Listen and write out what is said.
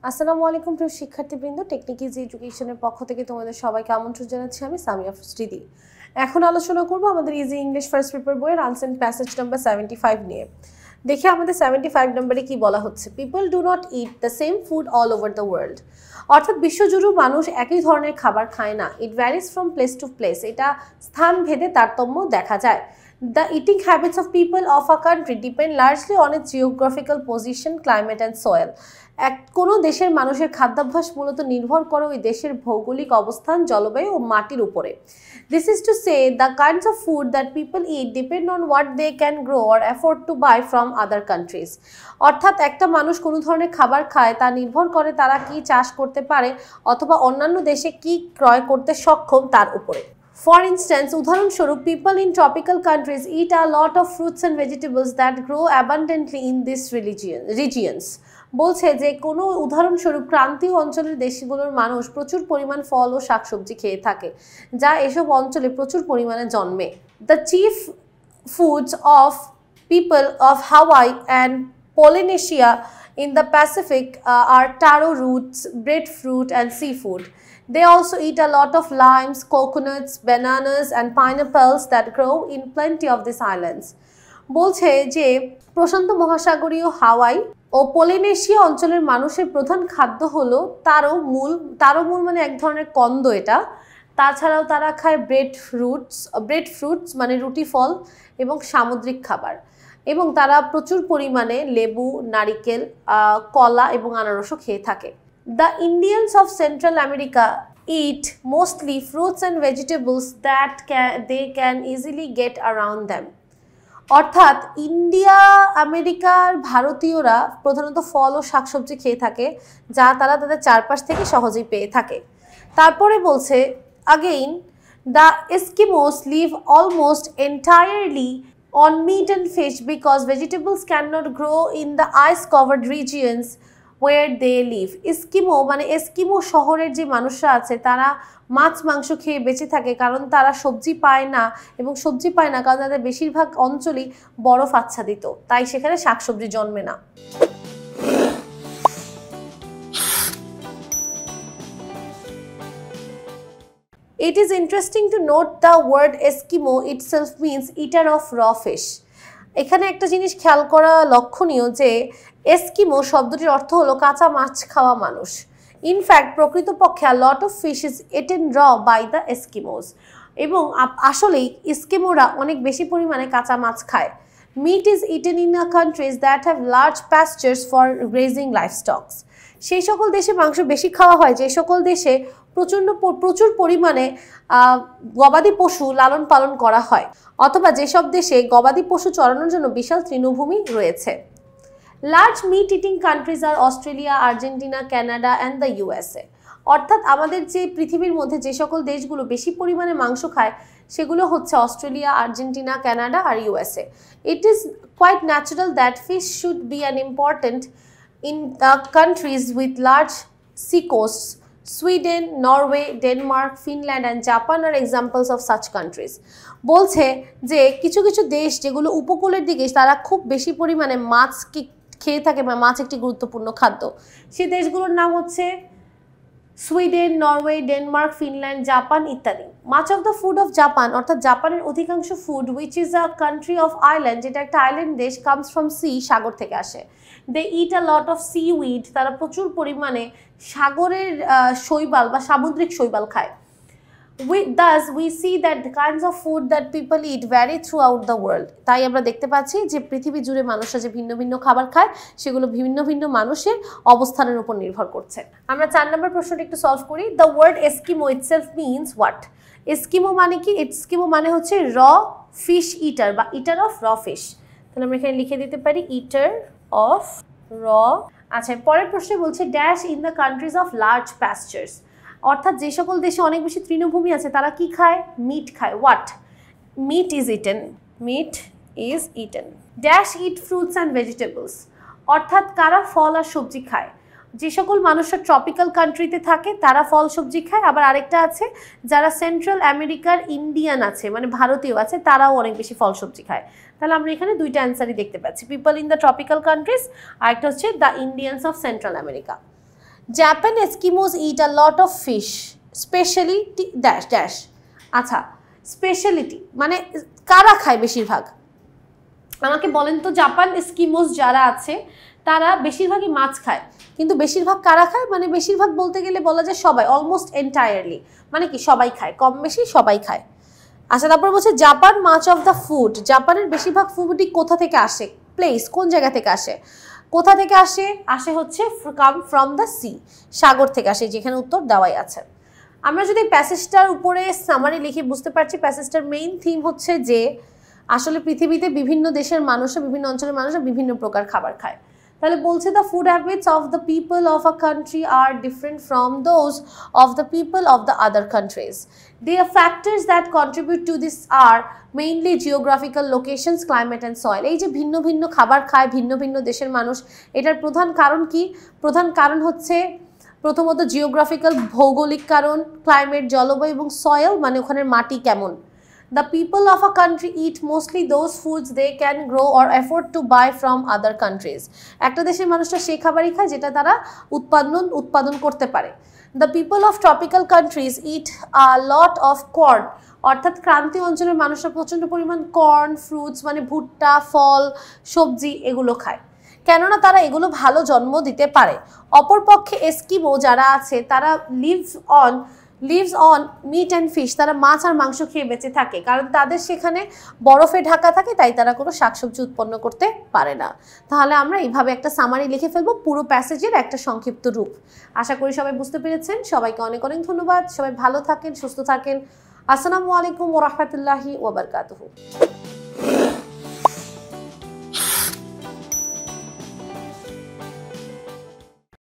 আসসালামু আলাইকুম প্রিয় শিক্ষার্থীবৃন্দ, টেকনিক ইজি এডুকেশনের পক্ষ থেকে তোমাদের সবাইকে আমন্ত্রণ জানাচ্ছি আমি সামিয়া ফ্রিদি। এখন আলোচনা করব আমাদের ইজি ইংলিশ ফার্স্ট পেপার বইয়ের আনসার প্যাসেজ নাম্বার 75 নিয়ে। দেখি আমাদের 75 নম্বরে কি বলা হচ্ছে। People do not eat the same food all over the world. অর্থাৎ বিশ্বজুড়ে মানুষ একই ধরনের খাবার খায় না। It varies from place to place. এটা স্থান ভেদে তারতম্য দেখা যায়। The eating habits of people of a country depend largely on its geographical position, climate and soil. কোনো দেশের মানুষের খাদ্যাভ্যাস মূলত নির্ভর করে ওই দেশের ভৌগোলিক অবস্থান, জলবায়ু ও মাটির উপরে। This is to say, the kinds of food that people eat depend on what they can grow or afford to buy from other countries. অর্থাৎ একটা মানুষ কোনো ধরনের খাবার খায় তা নির্ভর করে তারা কি চাষ করতে পারে অথবা অন্যান্য দেশে কি ক্রয় করতে সক্ষম তার উপরে। For instance, উদাহরণস্বরূপ, people in tropical countries eat a lot of fruits and vegetables that grow abundantly in these regions. বলছে যে কোনো উদাহরণস্বরূপ ক্রান্তীয় অঞ্চলের দেশগুলোর মানুষ প্রচুর পরিমাণ ফল ও শাকসবজি খেয়ে থাকে যা এসব অঞ্চলে প্রচুর পরিমাণে জন্মে। The chief foods of people of Hawaii and Polynesia in the Pacific are taro roots, breadfruit and seafood. They also eat a lot of limes, coconuts, bananas and pineapples that grow in plenty of these islands. বলছে যে প্রশান্ত মহাসাগরীয় হাওয়াই ও Polynesia অঞ্চলের মানুষের প্রধান খাদ্য হলো তারো মূল মানে এক ধরনের কন্দ এটা। তাছাড়াও তারা খায় ব্রেড ফ্রুটস মানে রুটি ফল এবং সামুদ্রিক খাবার, এবং তারা প্রচুর পরিমাণে লেবু, নারিকেল, কলা এবং আনারসও খেয়ে থাকে। The Indians of Central America eat mostly fruits and vegetables that they can easily get around them. অর্থাৎ ইন্ডিয়া আমেরিকার ভারতীয়রা প্রধানত ফল ও শাকসবজি খেয়ে থাকে যা তারা তাদের চারপাশ থেকে সহজেই পেয়ে থাকে। তারপরে বলছে again, the Eskimos live almost entirely on meat and fish because vegetables cannot grow in the ice-covered regions where they live. Eskimo মানে এস্কিমো শহরের যে মানুষরা আছে তারা মাছ মাংস খেয়ে বেঁচে থাকে কারণ তারা সবজি পায় না, এবং সবজি পায় না কারণ তাদের বেশিরভাগ অঞ্চলই বরফ আচ্ছাদিত, তাই সেখানে শাকসবজি জন্মে না। It is interesting to note the word Eskimo itself means eater of raw fish. এখানে একটা জিনিস খেয়াল করা লক্ষণীয় যে এস্কিমো শব্দটির অর্থ হলো কাঁচা মাছ খাওয়া মানুষ। ইনফ্যাক্ট প্রকৃতপক্ষে a lot of fish is eaten raw by the Eskimos, এবং আসলেই এস্কিমোরা অনেক বেশি পরিমাণে কাঁচা মাছ খায়। Meat is eaten in countries that have large pastures for grazing livestock. সেই সকল দেশে মাংস বেশি খাওয়া হয় যে সকল দেশে প্রচুর পরিমাণে গবাদি পশু লালন পালন করা হয়, অথবা যেসব দেশে গবাদি পশু চরানোর জন্য বিশাল তৃণভূমি রয়েছে। লার্জ মিট ইটিং কান্ট্রিজ আর Australia, Argentina, Canada and the USA. অর্থাৎ আমাদের যে পৃথিবীর মধ্যে যে সকল দেশগুলো বেশি পরিমাণে মাংস খায় সেগুলো হচ্ছে অস্ট্রেলিয়া, আর্জেন্টিনা, কানাডা আর USA. It is quite natural that fish should be an important in the countries with large sea coasts. Sweden, Norway, Denmark, Finland and Japan are examples of such countries. বলছে যে কিছু কিছু দেশ যেগুলো উপকূলের দিকে তারা খুব বেশি পরিমাণে মাছ খেয়ে থাকে বা মাছ একটি গুরুত্বপূর্ণ খাদ্য। সেই দেশগুলোর নাম হচ্ছে Sweden, Norway, Denmark, Finland, Japan ইত্যাদি। Much of the food of Japan, অর্থাৎ জাপানের অধিকাংশ food which is a country of island, যেটা একটা আইল্যান্ড দেশ, কামস ফ্রম সি, সাগর থেকে আসে। দে ইট আ লট অফ সিউইড, তারা প্রচুর পরিমাণে সাগরের শৈবাল বা সামুদ্রিক শৈবাল খায়। Thus we see that the kinds of food that people eat vary throughout the world. তাই আমরা দেখতে পাচ্ছি যে পৃথিবী জুড়ে মানুষরা যে ভিন্ন ভিন্ন খাবার খায় সেগুলো ভিন্ন ভিন্ন মানুষের অবস্থানের উপর নির্ভর করছে। আমরা 4 নম্বর প্রশ্নটি একটু সলভ করি। The word Eskimo itself means what? Eskimo মানে কি? এস্কিমো মানে হচ্ছে র ফিশ ইটার বা ইটার অফ র ফিশ। তাহলে আমরা এখানে লিখে দিতে পারি ইটার অফ র। আচ্ছা, পরের প্রশ্নে বলছে dash in the countries of large pastures. অর্থাৎ যে সকল দেশে অনেক বেশি তৃণভূমি আছে তারা কি খায়? মিট খায়। What? Meat is eaten. Meat is eaten. Dash it fruits and vegetables. অর্থাৎ কারা ফল আর সবজি খায়? যে সকল মানুষরা ট্রপিক্যাল কান্ট্রিতে থাকে তারা ফল সবজি খায়, আবার আরেকটা আছে যারা সেন্ট্রাল আমেরিকার ইন্ডিয়ান আছে মানে ভারতীয় আছে তারাও অনেক বেশি ফল সবজি খায়। তাহলে আমরা এখানে দুইটা অ্যান্সারই দেখতে পাচ্ছি, people in the tropical countries, আর একটা হচ্ছে the Indians of Central America. Japan Eskimos eat a lot of fish speciality dash dash. আচ্ছা, স্পেশালিটি মানে কারা খায় বেশিরভাগ, আমাকে বলেন তো। জাপান এস্কিমোস যারা আছে তারা বেশিরভাগই মাছ খায়, কিন্তু বেশিরভাগ কারা খায়, মানে বেশিরভাগ বলতে গেলে বলা যায় সবাই, অলমোস্ট এন্টায়ারলি, মানে কি সবাই খায়, কম বেশি সবাই খায়। আচ্ছা, তারপর বলছে Japan much of the food, জাপানের বেশিরভাগ ফুডই কোথা থেকে আসে, প্লেস কোন জায়গা থেকে আসে, কোথা থেকে আসে, আসে হচ্ছে কাম ফ্রম দ্য সি, সাগর থেকে আসে, যেখানে উত্তর দেওয়াই আছে। আমরা যদি প্যাসেজটার উপরে সামারি লিখি বুঝতে পারছি প্যাসেজটার মেইন থিম হচ্ছে যে আসলে পৃথিবীতে বিভিন্ন দেশের মানুষরা, বিভিন্ন অঞ্চলের মানুষরা বিভিন্ন প্রকার খাবার খায়। তাহলে বলছে the food habits of the people of a country are different from those of the people of the other countries. The factors that contribute to this are mainly geographical locations, climate and soil. এই যে ভিন্ন ভিন্ন খাবার খায় ভিন্ন ভিন্ন দেশের মানুষ, এটার প্রধান কারণ কি? প্রধান কারণ হচ্ছে প্রথমত জিওগ্রাফিক্যাল, ভৌগোলিক কারণ, ক্লাইমেট জলবায়ু, এবং সয়েল মানে ওখানের মাটি কেমন। The people of a country eat mostly those foods they can grow or afford to buy from other countries. একটা দেশের মানুষরা সেই খাবারই খায় যেটা তারা উৎপাদন করতে পারে। The people of tropical countries eat a lot of corn. অর্থাৎ ক্রান্তীয় অঞ্চলের মানুষরা প্রচণ্ড পরিমাণ কর্ন, ফ্রুটস মানে ভুট্টা, ফল, সবজি এগুলো খায়, কেননা তারা এগুলো ভালো জন্ম দিতে পারে। অপরপক্ষে এস্কিমো যারা আছে তারা lives on meat and fish, তারা মাছ আর মাংস খেয়ে বেঁচে থাকে, কারণ তাদের সেখানে বরফে ঢাকা থাকে, তাই তারা কোনো শাকসবজি উৎপন্ন করতে পারে না। তাহলে আমরা এইভাবে একটা সামারি লিখে ফেলবো, পুরো প্যাসেজের একটা সংক্ষিপ্ত রূপ। আশা করি সবাই বুঝতে পেরেছেন। সবাইকে অনেক অনেক ধন্যবাদ। সবাই ভালো থাকেন, সুস্থ থাকেন। আসসালামু আলাইকুম ওয়া রাহমাতুল্লাহি ওয়া বারাকাতুহু।